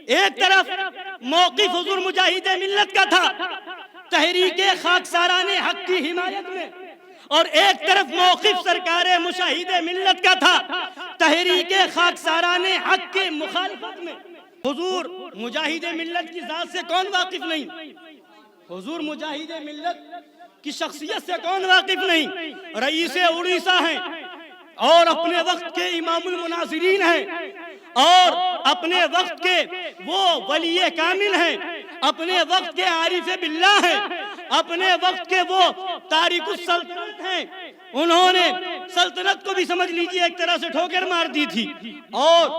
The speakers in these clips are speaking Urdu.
ایک طرف موقف حضور مجاہد ملت کا تھا تحریک خاکساران حق کی حمایت میں، اور ایک طرف موقف سرکار مشاہد ملت کا تھا تحریک خاکساران حق کی مخالفت میں۔ حضور مجاہد ملت کی ذات سے کون واقف نہیں؟ حضور مجاہد ملت کی شخصیت سے کون واقف نہیں؟ رئیس اڑیسہ ہیں، اور اپنے وقت کے امام المناظرین ہیں، اور اپنے وقت کے وہ ولی کامل ہیں، اپنے وقت کے عارف باللہ ہیں، اپنے وقت کے وہ تارک السلطنت ہیں۔ انہوں نے سلطنت کو بھی سمجھ لیجئے ایک طرح سے ٹھوکر مار دی تھی، اور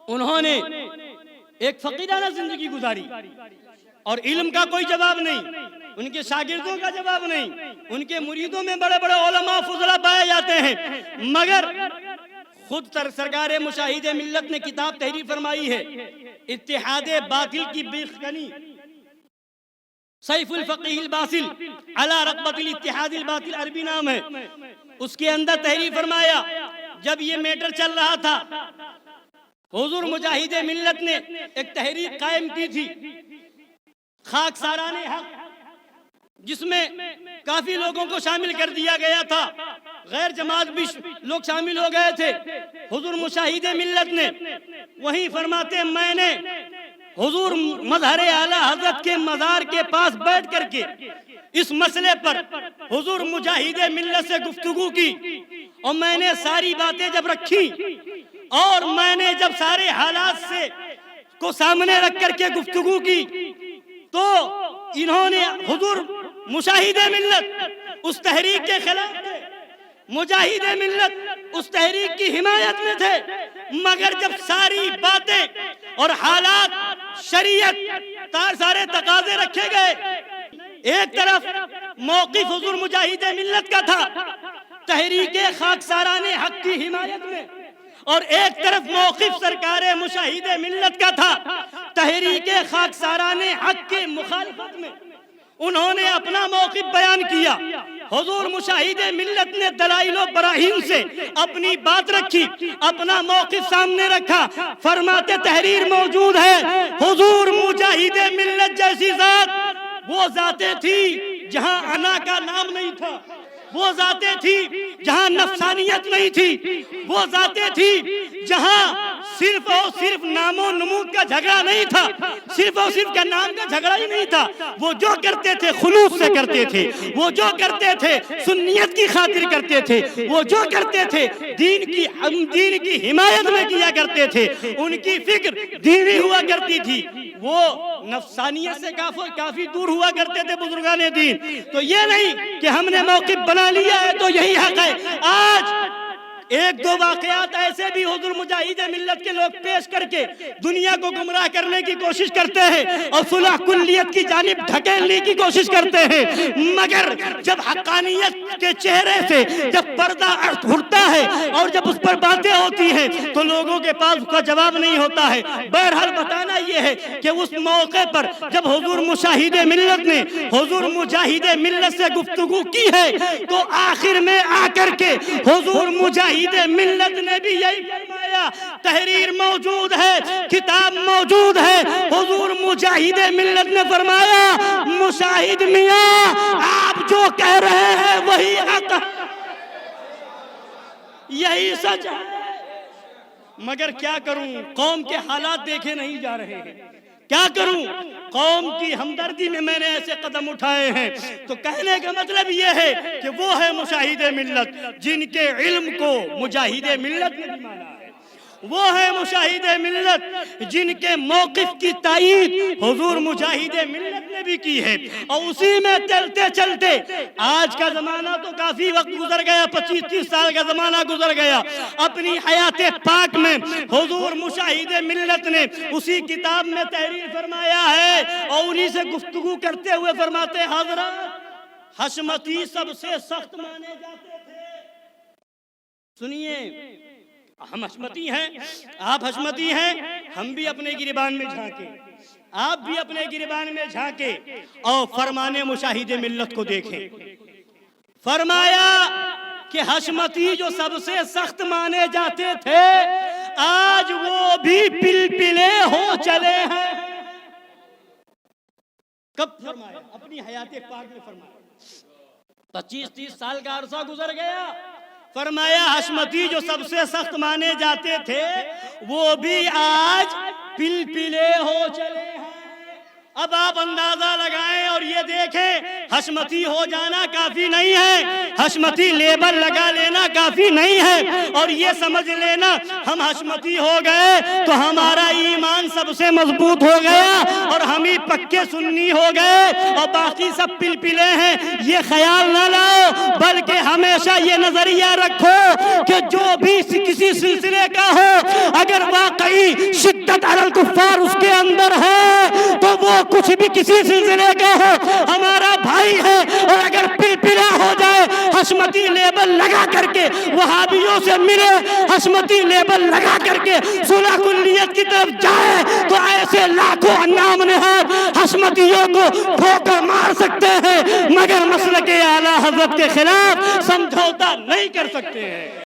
انہوں نے ایک فقیرانہ زندگی گزاری، اور علم کا کوئی جواب نہیں، ان کے شاگردوں کا جواب نہیں، ان کے مریدوں میں بڑے بڑے علماء فضلہ پائے جاتے ہیں، مگر خود سرکار مشاہد ملت نے کتاب تحریر فرمائی ہے اتحاد باطل کی بیخ کنی، سیف الفقیہ الباطل علی رغبت الاتحاد الباطل عربی نام ہے، اس کے اندر تحریر فرمایا جب یہ میٹر چل رہا تھا حضور مجاہد ملت نے ایک تحریک قائم کی تھی خاکساران حق، جس میں کافی لوگوں کو شامل کر دیا گیا تھا، غیر جماعت بھی لوگ شامل ہو گئے تھے۔ حضور مشاہد ملت نے وہیں فرماتے میں نے حضور مظہر اعلیٰ حضرت کے مزار کے پاس بیٹھ کر کے اس مسئلے پر حضور مجاہد ملت سے گفتگو کی، اور میں نے ساری باتیں جب رکھی اور میں نے جب سارے حالات سے کو سامنے رکھ کر کے گفتگو کی تو انہوں نے حضور مشاہد ملت اس تحریک کے خلاف تھے، مجاہد ملت اس تحریک کی حمایت میں تھے، مگر جب ساری باتیں اور حالات شریعت سارے تقاضے رکھے گئے، ایک طرف موقف حضور مجاہد ملت کا تھا تحریک خاکساران حق کی حمایت میں، اور ایک طرف موقف سرکار مشاہد ملت کا تھا تحریک خاکساران حق کی مخالفت میں، انہوں نے اپنا موقف بیان کیا۔ حضور مشاہد ملت نے دلائل و براہین سے اپنی بات رکھی، اپنا موقف سامنے رکھا، فرماتے تحریر موجود ہے حضور مجاہد ملت جیسی ذات وہ ذاتیں تھی جہاں انا کا نام نہیں تھا، وہ ذاتیں تھی جہاں نفسانیت نہیں تھی، وہ ذاتیں تھی جہاں صرف اور صرف نام و نمود کا جھگڑا نہیں تھا، صرف اور صرف کا نام کا جھگڑا ہی نہیں تھا، وہ جو کرتے تھے خلوص سے کرتے تھے، وہ جو کرتے تھے سنیت کی خاطر کرتے تھے، وہ جو کرتے تھے دین کی حمایت میں کیا کرتے تھے، ان کی فکر دینی ہوا کرتی تھی، وہ نفسانیت سے کافی دور ہوا کرتے تھے بزرگان دین۔ تو یہ نہیں کہ ہم نے موقف بنا لیا ہے تو یہی حق ہے۔ آج ایک دو واقعات ایسے بھی حضور مجاہد ملت کے لوگ پیش کر کے دنیا کو گمراہ کرنے کی کوشش کرتے ہیں اور صلح کلیت کی جانب دھکیلنے کی کوشش کرتے ہیں، مگر جب حقانیت کے چہرے سے جب پردہ اٹھتا ہے اور جب اس پر باتیں ہوتی ہیں تو لوگوں کے پاس اس کا جواب نہیں ہوتا ہے۔ بہرحال بتانا یہ ہے کہ اس موقع پر جب حضور مشاہد ملت نے حضور مجاہد ملت سے گفتگو کی ہے تو آخر میں آ کر کے حضور مجاہد ملت نے بھی یہی فرمایا، تحریر موجود ہے، کتاب موجود ہے، حضور مجاہد ملت نے فرمایا مشاہد میاں آپ جو کہہ رہے ہیں وہی حق، یہی سچ ہے، مگر کیا کروں قوم کے حالات دیکھے نہیں جا رہے ہیں، کیا کروں قوم کی ہمدردی میں نے ایسے قدم اٹھائے ہیں۔ تو کہنے کا مطلب یہ ہے کہ وہ ہے مشاہد ملت جن کے علم کو مجاہد ملت نے بھی مانا ہے، وہ ہے مشاہد ملت جن کے موقف کی تائید حضور مجاہد ملت نے بھی کی ہے، اور اسی میں چلتے چلتے آج کا زمانہ تو کافی وقت گزر گیا، 25-30 سال کا زمانہ گزر گیا، اپنی حیات پاک میں حضور مشاہد ملت نے اسی کتاب میں تحریر فرمایا ہے، اور انہی سے گفتگو کرتے ہوئے فرماتے حضرت حشمتی سب سے سخت مانے جاتے تھے۔ سنیے، ہم حشمتی ہیں، آپ حشمتی ہیں، ہم بھی اپنے گریبان میں جھانکیں، آپ بھی اپنے گریبان میں جھانکیں اور فرمان مشاہد ملت کو دیکھیں۔ فرمایا کہ حشمتی جو سب سے سخت مانے جاتے تھے آج وہ بھی پلپلے ہو چلے کب فرمایا؟ اپنی حیات پاک میں فرمایا۔ 25-30 سال کا عرصہ گزر گیا، فرمایا حشمتی جو سب سے سخت مانے جاتے تھے وہ بھی آج پلپلے ہو چلے ہیں۔ اب آپ اندازہ لگائیں اور یہ دیکھیں، حشمتی ہو جانا کافی نہیں ہے، حشمتی لیبل لگا لینا کافی نہیں ہے، اور یہ سمجھ لینا ہم حشمتی ہو گئے تو ہمارا ایمان سب سے مضبوط ہو گیا اور ہم ہی پکے سنی ہو گئے اور باقی سب پلپلے ہیں، یہ خیال نہ لاؤ، بلکہ ہمیشہ یہ نظریہ رکھو کہ جو بھی کسی سلسلے کا ہو، اگر واقعی شدت علی الکفار اس کے اندر ہے تو وہ کچھ بھی کسی سلسلے کا ہو ہمارا بھائی ہے، اور اگر پلپلا ہو جائے حشمتی لیبل لگا کر کے وہابیوں سے ملے، حشمتی لیبل لگا کر کے صلح کلیت کی طرف جائے، تو ایسے لاکھوں نام نہاد حشمتیوں کو ٹھوکر مار سکتے ہیں، مگر مسلک اعلیٰ حضرت کے خلاف سمجھوتا نہیں کر سکتے ہیں۔